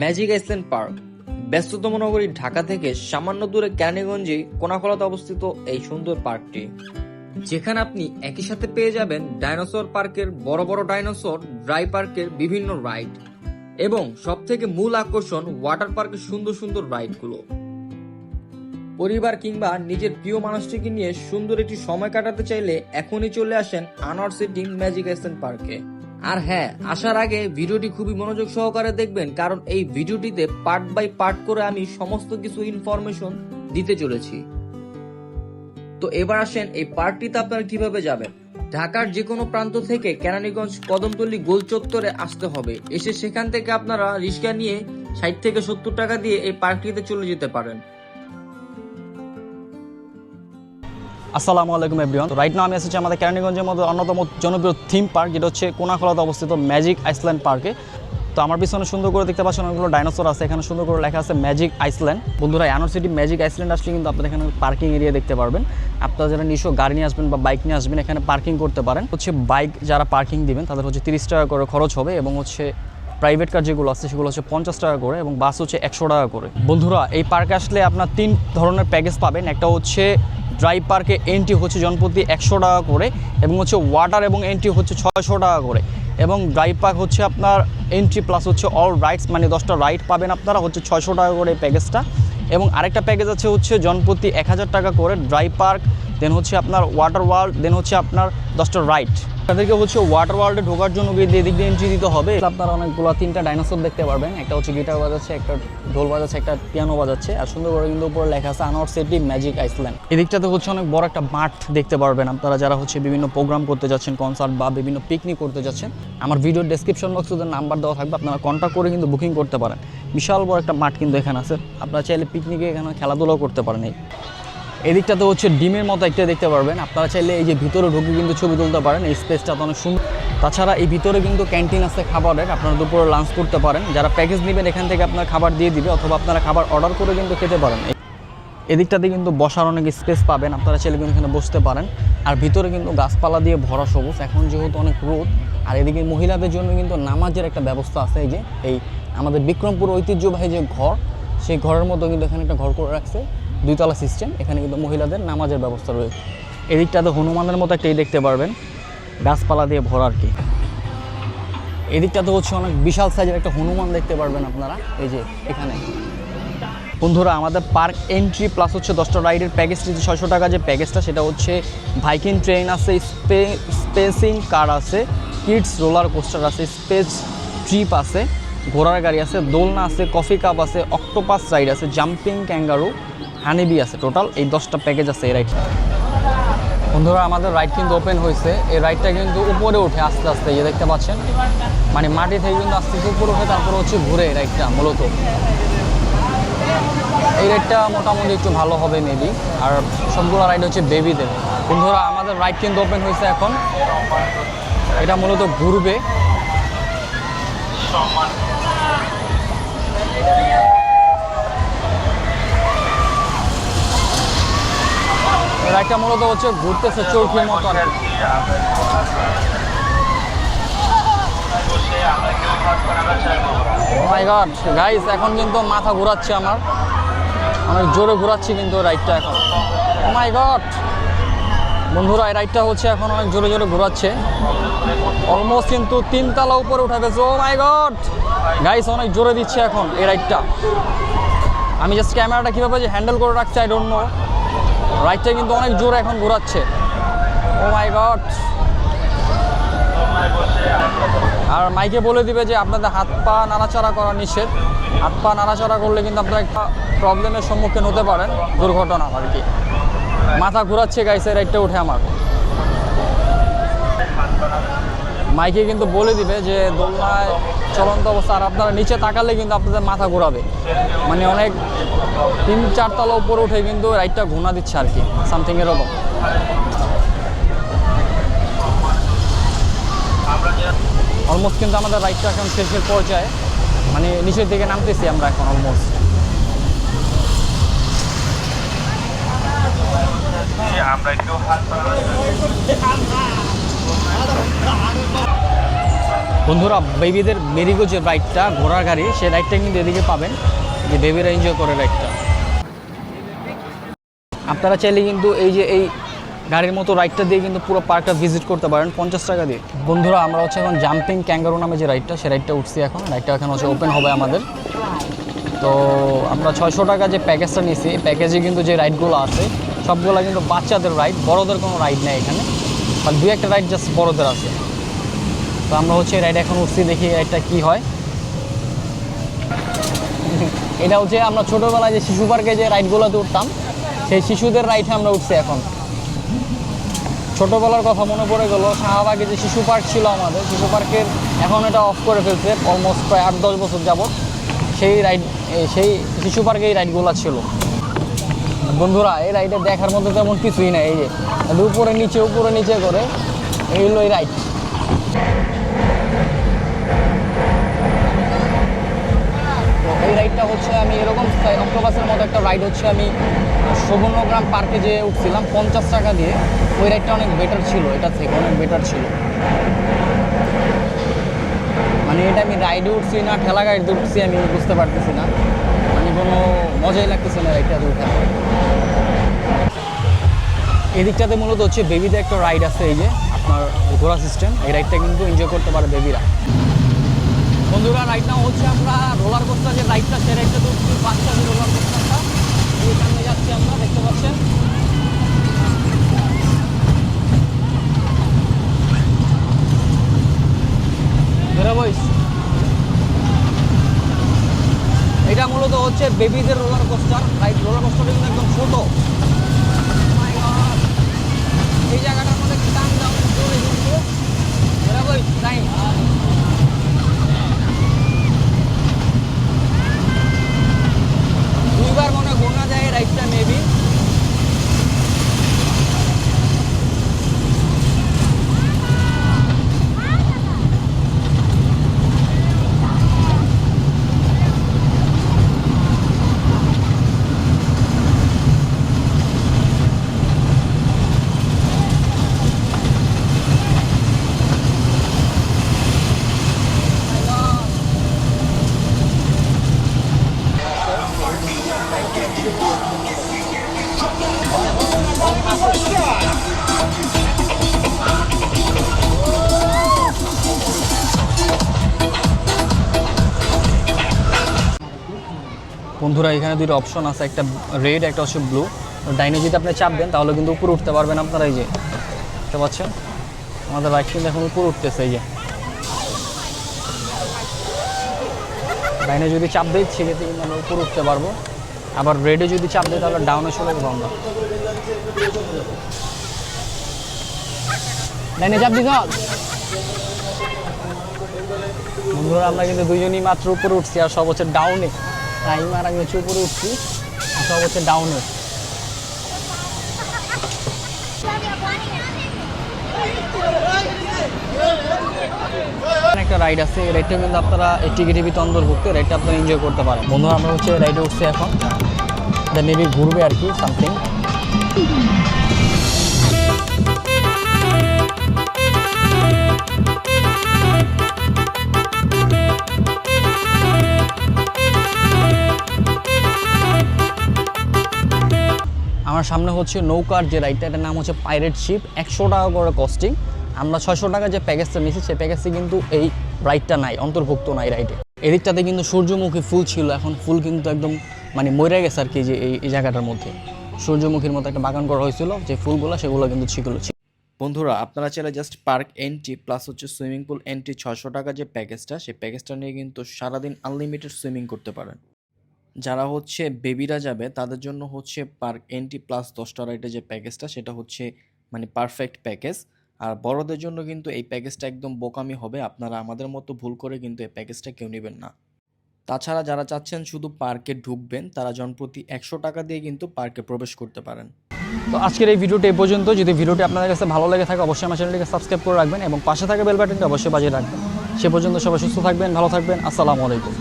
Magic Iceland park ব্যস্ততম নগরী ঢাকা থেকে সামান্য দূরে কেরানীগঞ্জে কোনাখলাতে অবস্থিত এই সুন্দর পার্কটি, যেখানে আপনি একই সাথে পেয়ে যাবেন ডাইনোসর পার্কের বড় বড় ডাইনোসর, ড্রাই পার্কের বিভিন্ন রাইড এবং সবথেকে মূল আকর্ষণ ওয়াটার পার্কের সুন্দর সুন্দর রাইডগুলো। পরিবার কিংবা নিজের প্রিয় মানুষটিকে নিয়ে সুন্দর একটি সময় কাটাতে চাইলে এখনই চলে আসেন আনোয়ার সিটি ম্যাজিক আইসল্যান্ড পার্কে। আর হ্যাঁ, আসার আগে ভিডিওটি খুবই মনোযোগ সহকারে দেখবেন, কারণ এই ভিডিওটিতে পার্ট বাই পার্ট করে আমি সমস্ত কিছু ইনফরমেশন দিতে চলেছি। তো এবার আসেন এই পার্কটিতে আপনারা কিভাবে যাবেন। ঢাকার যে কোনো প্রান্ত থেকে কেরানীগঞ্জ কদমতলী গোল চত্বরে আসতে হবে। এসে সেখান থেকে আপনারা রিক্সা নিয়ে 60 থেকে 70 টাকা দিয়ে এই পার্কটিতে চলে যেতে পারেন। আসসালামু আলাইকুম এভরিওয়ান। তো রাইট নাও আমি এসেছি আমাদের কেরানীগঞ্জের মধ্যে অন্যতম জনপ্রিয় থিম পার্ক, যেটা হচ্ছে কোনাখলাতে অবস্থিত ম্যাজিক আইসল্যান্ড পার্কে। তো আমার পিছনে সুন্দর করে দেখতে পাচ্ছেন অনেকগুলো ডাইনোসর আছে, এখানে সুন্দর করে লেখা আছে ম্যাজিক আইসল্যান্ড। বন্ধুরা, আনোয়ার সিটি ম্যাজিক আইসল্যান্ড আসলে কিন্তু আপনারা এখানে পার্কিং এরিয়া দেখতে পারবেন। আপনারা যারা নিজস্ব গাড়ি নিয়ে আসবেন বা বাইক নিয়ে আসবেন এখানে পার্কিং করতে পারেন। হচ্ছে বাইক যারা পার্কিং দিবেন তাদের হচ্ছে 30 টাকা করে খরচ হবে, এবং হচ্ছে প্রাইভেট কার যেগুলো আছে সেগুলো হচ্ছে 50 টাকা করে, এবং বাস হচ্ছে 100 টাকা করে। বন্ধুরা, এই পার্কে আসলে আপনার 3 ধরনের প্যাকেজ পাবেন। একটা হচ্ছে ড্রাই পার্কে এন্ট্রি হচ্ছে জনপ্রতি 100 টাকা করে, এবং হচ্ছে ওয়াটার এবং এন্ট্রি হচ্ছে 600 টাকা করে, এবং ড্রাই পার্ক হচ্ছে আপনার এন্ট্রি প্লাস হচ্ছে অল রাইডস মানে 10টা রাইড পাবেন আপনারা হচ্ছে 600 টাকা করে এই প্যাকেজটা। এবং আরেকটা প্যাকেজ আছে হচ্ছে জনপ্রতি 1000 টাকা করে, ড্রাই পার্ক, দেন হচ্ছে আপনার ওয়াটার ওয়ার্ল্ড, দেন হচ্ছে আপনার 10টা রাইড। তাদেরকে হচ্ছে ওয়াটার ওয়ার্ল্ডে ঢোকার জন্য গিয়ে এদিক দিয়ে এন্ট্রি দিতে হবে। আপনারা অনেকগুলো 3টা ডাইনোসর দেখতে পারবেন, একটা হচ্ছে গিটার বাজাচ্ছে, একটা ঢোল বাজাচ্ছে, একটা পিয়ানো বাজাচ্ছে, আর সুন্দর করে কিন্তু উপরে লেখা আছে আনোয়ার সিটি ম্যাজিক আইসল্যান্ড। এদিকটাতে হচ্ছে অনেক বড় একটা মাঠ দেখতে পারবেন আপনারা যারা হচ্ছে বিভিন্ন প্রোগ্রাম করতে যাচ্ছেন, কনসার্ট বা বিভিন্ন পিকনিক করতে যাচ্ছেন। আমার ভিডিওর ডেসক্রিপশন বক্সে ওদের নাম্বার দেওয়া থাকবে, আপনারা কন্ট্যাক্ট করে কিন্তু বুকিং করতে পারেন। বিশাল বড় একটা মাঠ কিন্তু এখানে আছে, আপনারা চাইলে পিকনিকে এখানে খেলাধুলাও করতে পারেন। এদিকটাতে হচ্ছে ডিমের মতো একটা দেখতে পারবেন, আপনারা চাইলে এই যে ভিতরে ঢুকে কিন্তু ছবি তুলতে পারেন। এই স্পেসটা তো অনেক সুন্দর। তাছাড়া এই ভিতরে কিন্তু ক্যান্টিন আছে খাবারের, আপনারা দুপুরে লাঞ্চ করতে পারেন। যারা প্যাকেজ নেবেন এখান থেকে আপনার খাবার দিয়ে দিবে, অথবা আপনারা খাবার অর্ডার করে কিন্তু খেতে পারেন। এদিকটাতে কিন্তু বসার অনেক স্পেস পাবেন, আপনারা চাইলে কিন্তু এখানে বসতে পারেন। আর ভিতরে কিন্তু গাছপালা দিয়ে ভরা সবুজ, এখন যেহেতু অনেক রোদ। আর এদিকে মহিলাদের জন্য কিন্তু নামাজের একটা ব্যবস্থা আছে। এই যে এই আমাদের বিক্রমপুর ঐতিহ্যবাহী যে ঘর, সেই ঘরের মতো কিন্তু এখানে একটা ঘর করে রাখছে, 2 তলা সিস্টেম। এখানে কিন্তু মহিলাদের নামাজের ব্যবস্থা রয়েছে। এদিকটাতে হনুমানের মতো একটা দেখতে পারবেন, গাছপালা দিয়ে ভরা আর কি। এদিকটাতে হচ্ছে অনেক বিশাল সাইজের একটা হনুমান দেখতে পারবেন আপনারা, এই যে এখানে। বন্ধুরা, আমাদের পার্ক এন্ট্রি প্লাস হচ্ছে 10টা রাইডের প্যাকেজটি 600 টাকা যে প্যাকেজটা, সেটা হচ্ছে ভাইকিং ট্রেন আছে, স্পেসিং কার আছে, কিডস রোলার কোস্টার আছে, স্পেস ট্রিপ আছে, ঘোড়ার গাড়ি আছে, দোলনা আছে, কফি কাপ আছে, অক্টোপাস রাইড আছে, জাম্পিং ক্যাঙ্গারু, হানিবি আছে। টোটাল এই 10টা প্যাকেজ আছে এই রাইডটা। বন্ধুরা, আমাদের রাইড কিন্তু ওপেন হয়েছে। এই রাইডটা কিন্তু উপরে ওঠে আস্তে আস্তে, এই দেখতে পাচ্ছেন, মানে মাটি থেকে কিন্তু আস্তে আস্তে উপরে ওঠে, তারপরে হচ্ছে ঘুরে এই রাইডটা। মূলত এই রাইডটা মোটামুটি একটু ভালো হবে মেবি। আর সবগুলো রাইড হচ্ছে বেবিদের। বন্ধুরা, আমাদের রাইড কিন্তু ওপেন হয়েছে এখন, এটা মূলত ঘুরবে। রাইডটা মূলত হচ্ছে ঘুরতেছে চৌকির মতো। মাই গড গাইস, এখন কিন্তু মাথা ঘোরাচ্ছে আমার, অনেক জোরে ঘোরাচ্ছি কিন্তু রাইডটা এখন। ও মাই গড বন্ধুরা, এই রাইডটা হচ্ছে এখন অনেক জোরে জোরে ঘোরাচ্ছে, অলমোস্ট কিন্তু 3 তলা উপরে উঠে গেছে। ও মাই গড গাইস, অনেক জোরে দিচ্ছে এখন এই রাইডটা। আমি জাস্ট ক্যামেরাটা কীভাবে যে হ্যান্ডেল করে রাখছি আই ডোন্ট নো। রাইডটা কিন্তু অনেক জোরে এখন ঘোরাচ্ছে। ও মাই গড। আর মাইকে বলে দিবে যে আপনাদের হাত পা নাড়াচাড়া করা নিষেধ। হাত পা নাড়াচাড়া করলে কিন্তু আপনারা একটা প্রবলেমের সম্মুখীন হতে পারেন, দুর্ঘটনা আর কি। মাথা ঘোরাচ্ছে গাইস এই রাইডটা উঠে আমার। মাইকে কিন্তু বলে দিবে যে দোলনায় চলন্ত অবস্থা, আর আপনারা নিচে তাকালে কিন্তু আপনাদের মাথা ঘোরাবে, মানে অনেক 3-4 তলা উপরে উঠে কিন্তু রাইডটা ঘোনা দিচ্ছে আর কি, সামথিং এরকম। অলমোস্ট কিন্তু আমাদের রাইডটা এখন শেষের পর্যায়ে, মানে নিচের দিকে নামতেছি আমরা এখন অলমোস্ট। আমরা একটু বন্ধুরা বেবিদের মেরিগো যে রাইডটা, ঘোড়ার গাড়ি, সেই রাইডটা কিন্তু এদিকে পাবেন, যে বেবিরা এনজয় করে রাইডটা। আপনারা চাইলে কিন্তু এই গাড়ির মতো রাইডটা দিয়ে কিন্তু পুরো পার্কটা ভিজিট করতে পারেন 50 টাকা দিয়ে। বন্ধুরা আমরা হচ্ছে এখন জাম্পিং ক্যাঙ্গারু নামে যে রাইডটা, সেই রাইডটা উঠছি এখন। রাইডটা এখন হচ্ছে ওপেন হবে আমাদের। তো আমরা 600 টাকা যে প্যাকেজটা নিয়েছি, এই প্যাকেজে কিন্তু যে রাইডগুলো আছে সবগুলো কিন্তু বাচ্চাদের রাইড, বড়দের কোনো রাইড নেই এখানে, বা 2-1টা রাইড জাস্ট বড়দের আছে। তো আমরা হচ্ছে এই রাইড এখন উঠছি, দেখি এই রাইডটা কী হয়। এটা হচ্ছে আমরা ছোটোবেলায় যে শিশু পার্কে যে রাইডগুলোতে উঠতাম, সেই শিশুদের রাইডে আমরা উঠছি এখন। ছোটোবেলার কথা মনে পড়ে গেলো, শাহবাগে যে শিশু পার্ক ছিল আমাদের, শিশু পার্কের এখন এটা অফ করে ফেলছে অলমোস্ট প্রায় 8-10 বছর যাবত। সেই শিশু পার্কে এই রাইডগুলো ছিল। বন্ধুরা এই রাইডে দেখার মধ্যে তেমন কিছুই না, এই যে উপরে নিচে করে এই হলো এই রাইড। তো এই রাইডটা হচ্ছে আমি এরকম অক্টোপাসের মতো একটা রাইড হচ্ছে আমি সুবর্ণগ্রাম পার্কে যে উঠছিলাম 50 টাকা দিয়ে, ওই রাইডটা অনেক বেটার ছিল, এটা থেকে অনেক বেটার ছিল। মানে এটা আমি রাইডে উঠছি না ঠেলা গাড়িতে উঠছি আমি বুঝতে পারতেছি না, মানে কোনো মজাই লাগতেছে না রাইডটাতে উঠে। এই দিকটাতে মূলত হচ্ছে বেবিদের একটা রাইড আছে, এই যে আপনার ঘোড়া সিস্টেম, এই রাইডটা কিন্তু এনজয় করতে পারে বেবিরা। বন্ধুরা রাইড নাও হচ্ছে আমরা রোলার কোস্টার যে রাইডটা, সেই রাইডটা তো উঠছি, বাচ্চা যে রোলার কোস্টারটা, এই সামনে যাচ্ছি আমরা, দেখতে পাচ্ছেন। এটা মূলত হচ্ছে বেবিদের রোলার কোস্টার রাইড। রোলার কোস্টারটা কিন্তু একদম ছোট, এই জায়গাটার মধ্যে টান দাও জোরে কিন্তু টাইম। দুইবার মনে গোনা যায় রাইডটা মেবি। বন্ধুরা এখানে দুটো অপশন আছে, একটা রেড একটা হচ্ছে ব্লু। ডাইনে যদি আপনি চাপ দেন তাহলে কিন্তু উপরে উঠতে পারবেন আপনারা, এই যে দেখতে পাচ্ছেন আমাদের বাইক কিন্তু এখন উপরে উঠতেছে। এই যে ডাইনে যদি চাপ দিই সেক্ষেত্রে কিন্তু আমরা উপরে উঠতে পারবো, আবার রেডে যদি চাপ দিই তাহলে ডাউনে চলে যাবো আমরা। ডাইনে চাপ দিই বন্ধুরা, আমরা কিন্তু দুজনই মাত্র উপরে উঠছি, আর সব হচ্ছে ডাউনে। টাইমার আমি হচ্ছে উপরে উঠছি, সব হচ্ছে ডাউনে। একটা রাইড আছে, এই রাইডটা কিন্তু আপনারা এই টিকিটের ভিতরে অন্তর্ভুক্ত, রাইডটা আপনারা এনজয় করতে পারেন। বন্ধুরা আমরা হচ্ছে রাইডে উঠছি এখন, এটা মেবি ঘুরবে আর কি সামথিং। আমার সামনে হচ্ছে নৌকার যে রাইডটা, এটার নাম হচ্ছে পাইরেট শিপ, 100 টাকা করে কস্টিং। আমরা 600 টাকা যে প্যাকেজটা নিয়েছি সেই প্যাকেজে কিন্তু এই রাইডটা নাই, অন্তর্ভুক্ত নাই রাইডে। এদিকটাতে কিন্তু সূর্যমুখী ফুল ছিল, এখন ফুল কিন্তু একদম মানে মরে গেছে আর কি। যে এই জায়গাটার মধ্যে সূর্যমুখীর মতো একটা বাগান করা হয়েছিল, যে ফুলগুলো সেগুলো কিন্তু ছিল। বন্ধুরা আপনারা চাইলে জাস্ট পার্ক এন্ট্রি প্লাস হচ্ছে সুইমিং পুল এন্ট্রি 600 টাকা যে প্যাকেজটা, সেই প্যাকেজটা নিয়ে কিন্তু সারাদিন আনলিমিটেড সুইমিং করতে পারেন। যারা হচ্ছে বেবিরা যাবে তাদের জন্য হচ্ছে পার্ক এন্ট্রি প্লাস 10টা রাইডের যে প্যাকেজটা, সেটা হচ্ছে মানে পারফেক্ট প্যাকেজ। আর বড়দের জন্য কিন্তু এই প্যাকেজটা একদম বোকামি হবে, আপনারা আমাদের মতো ভুল করে কিন্তু এই প্যাকেজটা কেউ নেবেন না। তাছাড়া যারা চাচ্ছেন শুধু পার্কে ঢুকবেন, তারা জনপ্রতি 100 টাকা দিয়ে কিন্তু পার্কে প্রবেশ করতে পারেন। তো আজকের এই ভিডিওটি এই পর্যন্ত। যদি ভিডিওটি আপনাদের কাছে ভালো লেগে থাকে অবশ্যই আমার চ্যানেলটিকে সাবস্ক্রাইব করে রাখবেন এবং পাশে থাকা বেল বাটনটি অবশ্যই বাজিয়ে রাখবেন। সে পর্যন্ত সবাই সুস্থ থাকবেন, ভালো থাকবেন। আসসালামু আলাইকুম।